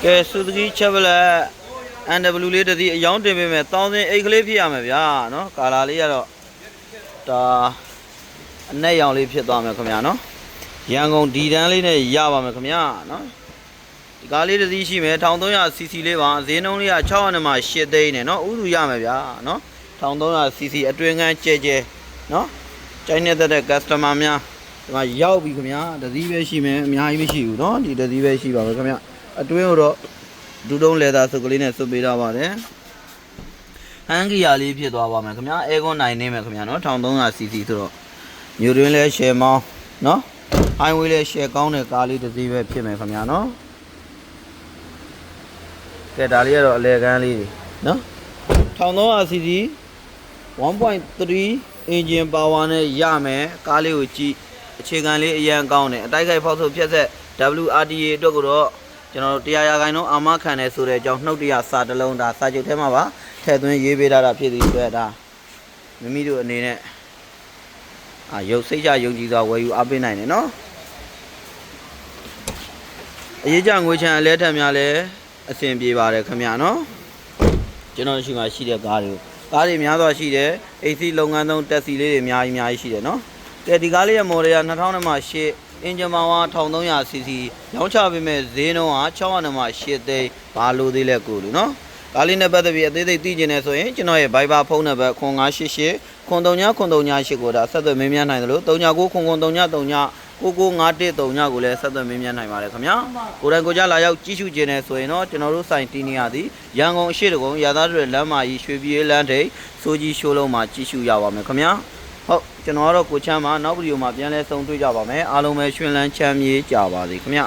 ကဲစုသကြီးချက်ပလက် NW လေးတစ်စီးအယောင်းတင်ပေးမယ်1000 ကလေးဖြစ်ရမယ်ဗျာနော်ကာလာလေးကတော့ဒါအနက်ရောင်လေးဖြစ်သွားမယ်ခင်ဗျာနော်ရန်ကုန်ဒီတန်းလေးနဲ့ရပါမယ်ခင်ဗျာနော်ဒီကားလေးတစ်စီးရှိမယ် 1300cc လေးပါဈေးနှုန်းလေးက600နဲ့မှ8သိန်းနဲ့နော်ဥစုရမယ်ဗျာနော် 1300cc အတွင်းကန်းကျဲကျဲနော်ကျိုင်းနေတဲ့ customer များဒီမှာရောက်ပြီခင်ဗျာတစ်စီးပဲရှိမယ်အများကြီးမရှိဘူးနော်ဒီတစ်စီးပဲရှိပါမယ်ခင်ဗျာအတွင်းတော့ဒူးတုံးလေသာစုပ်ကလေးနဲ့စုပ်ပေးထားပါတယ်ဟန်ဂီယာလေးဖြစ်သွားပါမယ်ခင်ဗျာအဲကွန်နိုင်နေမယ်ခင်ဗျာနော် 1300cc ဆိုတော့မြို့တွင်းလဲရှယ်မောင်းနော်ဟိုင်းဝေးလဲရှယ်ကောင်းတဲ့ကားလေးတစ်စီးပဲဖြစ်မယ်ခင်ဗျာနော်ကဲဒါလေးကတော့အလဲကန်းလေးတွေနော် 1300cc 1.3 engine power နဲ့ရမယ်ကားလေးကိုကြည့်အခြေခံလေးအရန်ကောင်းတယ်အတိုက်ခိုက်ဖောက်ထုတ်ဖြတ်ဆက် WRTA အတွက်ကတော့ကျွန်တော်တို့100ရာခိုင်နှုန်းအာမခံတယ်ဆိုတဲ့အကြောင်းနှုတ်တရစာတစ်လုံးဒါစာချုပ်ထဲမှာပါထည့်သွင်းရေးပေးထားတာဖြစ်သည့်အတွက်ဒါမိမိတို့အနေနဲ့ရုပ်စိတ်ချယုံကြည်စွာဝယ်ယူအားပေးနိုင်တယ်နော်အရေးကြငွေချမ်းအလဲထက်များလဲအဆင်ပြေပါတယ်ခင်ဗျာနော်ကျွန်တော်ရှိမှရှိတဲ့ကားတွေများစွာရှိတယ် AC လုပ်ငန်းသုံးတက်စီလေးတွေအများကြီးရှိတယ်နော်ကဲဒီကားလေးရဲ့ model က2008 engine power 1300cc ရောင်းချပေးမဲ့ဈေးနှုန်းက600နဲ့မှ8သိန်းဘာလို့သေးလဲကိုလူနော်ကားလေးနဲ့ပတ်သက်ပြီးအသေးစိတ်သိချင်တယ်ဆိုရင်ကျွန်တော်ရဲ့ Viber ဖုန်းနံပါတ်0988 933938ကိုဒါဆက်သွယ်မေးမြန်းနိုင်တယ်လို့39933939 99513ကိုလည်းဆက်သွယ်မေးမြန်းနိုင်ပါတယ်ခင်ဗျာကိုယ်တိုင်ကိုကြလာရောက်ကြည့်ရှုခြင်းနဲ့ဆိုရင်တော့ကျွန်တော်တို့စိုင်တီးနေရသည်ရန်ကုန်အရှိတကုံရသားတွေလမ်းမကြီးရွှေပြည်လမ်းထိပ်စိုးကြီးရှိုးလုံးမှာကြည့်ရှုရပါမယ်ခင်ဗျာဟုတ်ကျွန်တော်ကတော့ကိုချမ်းမှာနောက်ဗီဒီယိုမှာပြန်လဲဆုံတွေ့ကြပါမယ်အားလုံးပဲရှင်လန်းချမ်းမြေးကြပါစေခင်ဗျာ